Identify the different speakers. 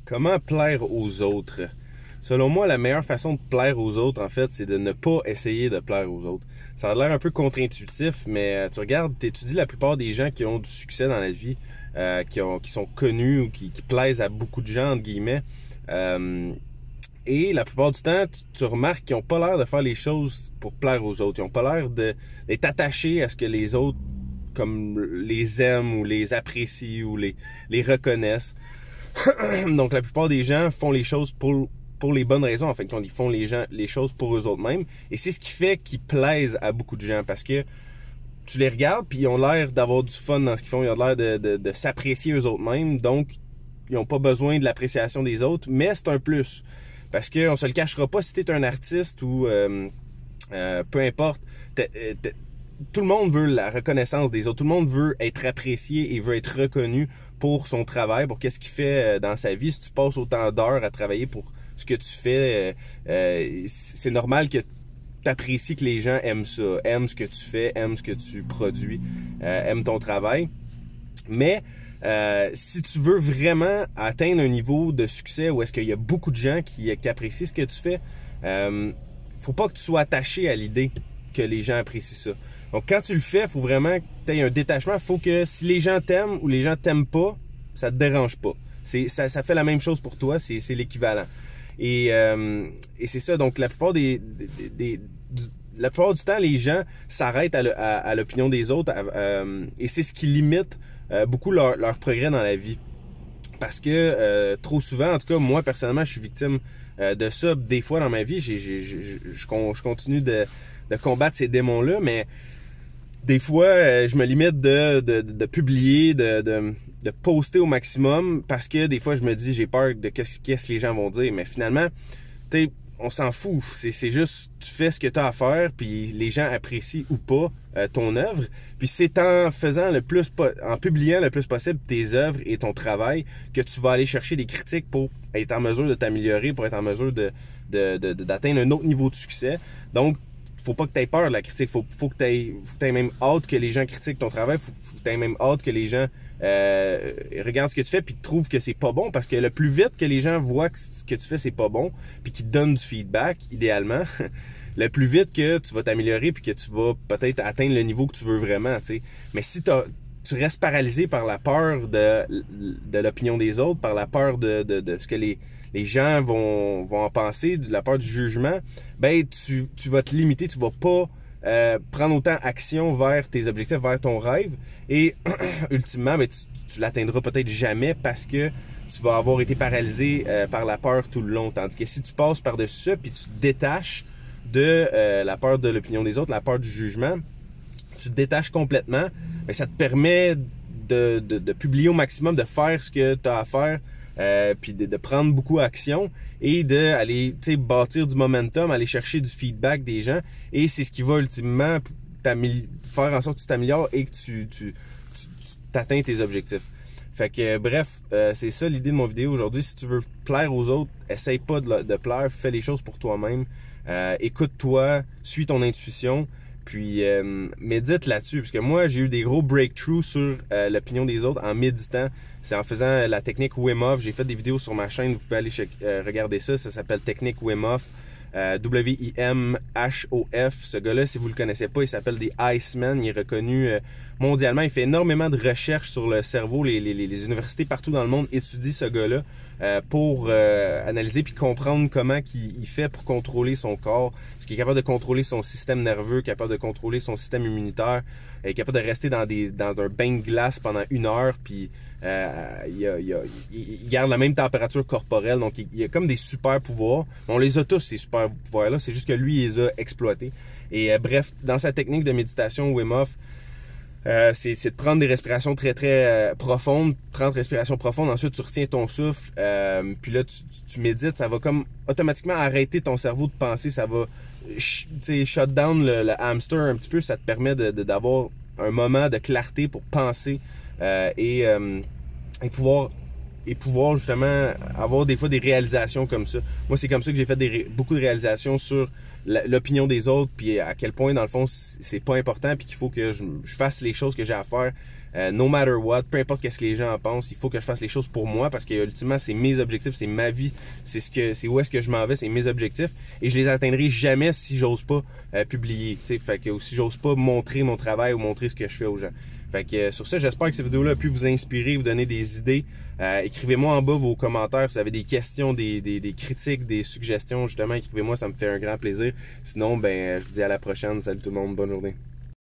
Speaker 1: Comment plaire aux autres? Selon moi, la meilleure façon de plaire aux autres, en fait, c'est de ne pas essayer de plaire aux autres. Ça a l'air un peu contre-intuitif, mais tu regardes, tu étudies la plupart des gens qui ont du succès dans la vie, qui sont connus ou qui plaisent à beaucoup de gens, entre guillemets. Et la plupart du temps, tu remarques qu'ils n'ont pas l'air de faire les choses pour plaire aux autres. Ils n'ont pas l'air d'être attachés à ce que les autres comme les aiment ou les apprécient ou les reconnaissent. Donc la plupart des gens font les choses pour les bonnes raisons. En fait, quand ils font les choses pour eux autres mêmes. Et c'est ce qui fait qu'ils plaisent à beaucoup de gens. Parce que tu les regardes puis ils ont l'air d'avoir du fun dans ce qu'ils font. Ils ont l'air de s'apprécier eux autres mêmes. Donc, ils n'ont pas besoin de l'appréciation des autres. Mais c'est un plus. Parce qu'on se le cachera pas, si tu es un artiste ou peu importe, tout le monde veut la reconnaissance des autres. Tout le monde veut être apprécié et veut être reconnu pour son travail, pour qu'est-ce qu'il fait dans sa vie. Si tu passes autant d'heures à travailler pour ce que tu fais, c'est normal que tu apprécies que les gens aiment ça, aiment ce que tu fais, aiment ce que tu produis, aiment ton travail. Mais si tu veux vraiment atteindre un niveau de succès où est-ce qu'il y a beaucoup de gens qui apprécient ce que tu fais, faut pas que tu sois attaché à l'idée que les gens apprécient ça. Donc quand tu le fais, il faut vraiment que tu aies un détachement. Il faut que si les gens t'aiment ou les gens t'aiment pas, ça te dérange pas. Ça fait la même chose pour toi, c'est l'équivalent. Et c'est ça, donc la plupart du temps, les gens s'arrêtent à l'opinion des autres et c'est ce qui limite beaucoup leur progrès dans la vie. Parce que trop souvent, en tout cas moi personnellement, je suis victime de ça. Des fois dans ma vie, je continue de combattre ces démons-là, mais des fois, je me limite de publier, de poster au maximum parce que des fois, je me dis, j'ai peur de qu'est-ce que les gens vont dire. Mais finalement, tu sais, on s'en fout. C'est juste, tu fais ce que tu as à faire, puis les gens apprécient ou pas ton œuvre. Puis c'est en publiant le plus possible tes œuvres et ton travail que tu vas aller chercher des critiques pour être en mesure de t'améliorer, pour être en mesure d'atteindre un autre niveau de succès. Donc, faut pas que tu aies peur de la critique. Faut que tu aies même hâte que les gens critiquent ton travail. Faut que tu aies même hâte que les gens regardent ce que tu fais puis trouvent que c'est pas bon. Parce que le plus vite que les gens voient que ce que tu fais c'est pas bon puis qu'ils te donnent du feedback, idéalement, le plus vite que tu vas t'améliorer puis que tu vas peut-être atteindre le niveau que tu veux vraiment, tu sais. Mais si tu restes paralysé par la peur de l'opinion des autres, par la peur de ce que les gens vont en penser, de la peur du jugement, ben tu vas te limiter, tu vas pas prendre autant action vers tes objectifs, vers ton rêve, et ultimement, ben, tu l'atteindras peut-être jamais parce que tu vas avoir été paralysé par la peur tout le long. Tandis que si tu passes par-dessus ça, puis tu te détaches de la peur de l'opinion des autres, la peur du jugement, tu te détaches complètement, ben, ça te permet de publier au maximum, de faire ce que tu as à faire, puis de prendre beaucoup d'action et d'aller bâtir du momentum, aller chercher du feedback des gens, et c'est ce qui va ultimement faire en sorte que tu t'améliores et que tu atteins tes objectifs. Fait que bref, c'est ça l'idée de mon vidéo aujourd'hui. Si tu veux plaire aux autres, essaye pas de plaire, fais les choses pour toi-même, écoute-toi, suis ton intuition, puis médite là-dessus, parce que moi j'ai eu des gros breakthroughs sur l'opinion des autres en méditant. C'est en faisant la technique Wim Hof. J'ai fait des vidéos sur ma chaîne, vous pouvez aller regarder ça. Ça s'appelle technique Wim Hof, W-I-M-H-O-F. Ce gars-là, si vous le connaissez pas, il s'appelle The Iceman. Il est reconnu mondialement. Il fait énormément de recherches sur le cerveau. Les universités partout dans le monde étudient ce gars-là pour analyser puis comprendre comment il fait pour contrôler son corps. Parce qu'il est capable de contrôler son système nerveux, capable de contrôler son système immunitaire, il est capable de rester dans un bain de glace pendant 1 heure, puis il garde la même température corporelle. Donc il a comme des super pouvoirs. On les a tous, ces super pouvoirs-là. C'est juste que lui, il les a exploités. Et bref, dans sa technique de méditation Wim Hof, c'est de prendre des respirations très très profondes, 30 respirations profondes, ensuite tu retiens ton souffle, puis là tu médites, ça va comme automatiquement arrêter ton cerveau de penser, ça va shut down le hamster un petit peu, ça te permet d'avoir un moment de clarté pour penser et pouvoir justement avoir des fois des réalisations comme ça. Moi, c'est comme ça que j'ai fait beaucoup de réalisations sur l'opinion des autres, puis à quel point, dans le fond, c'est pas important, puis qu'il faut que je fasse les choses que j'ai à faire no matter what, peu importe qu'est-ce que les gens en pensent, il faut que je fasse les choses pour moi parce que ultimement c'est mes objectifs, c'est ma vie, c'est où est-ce que je m'en vais, c'est mes objectifs et je les atteindrai jamais si j'ose pas publier, tu sais, fait que si j'ose pas montrer mon travail ou montrer ce que je fais aux gens. Fait que sur ça, j'espère que cette vidéo-là a pu vous inspirer, vous donner des idées. Écrivez-moi en bas vos commentaires si vous avez des questions, des critiques, des suggestions, justement, écrivez-moi, ça me fait un grand plaisir. Sinon, ben, je vous dis à la prochaine. Salut tout le monde, bonne journée.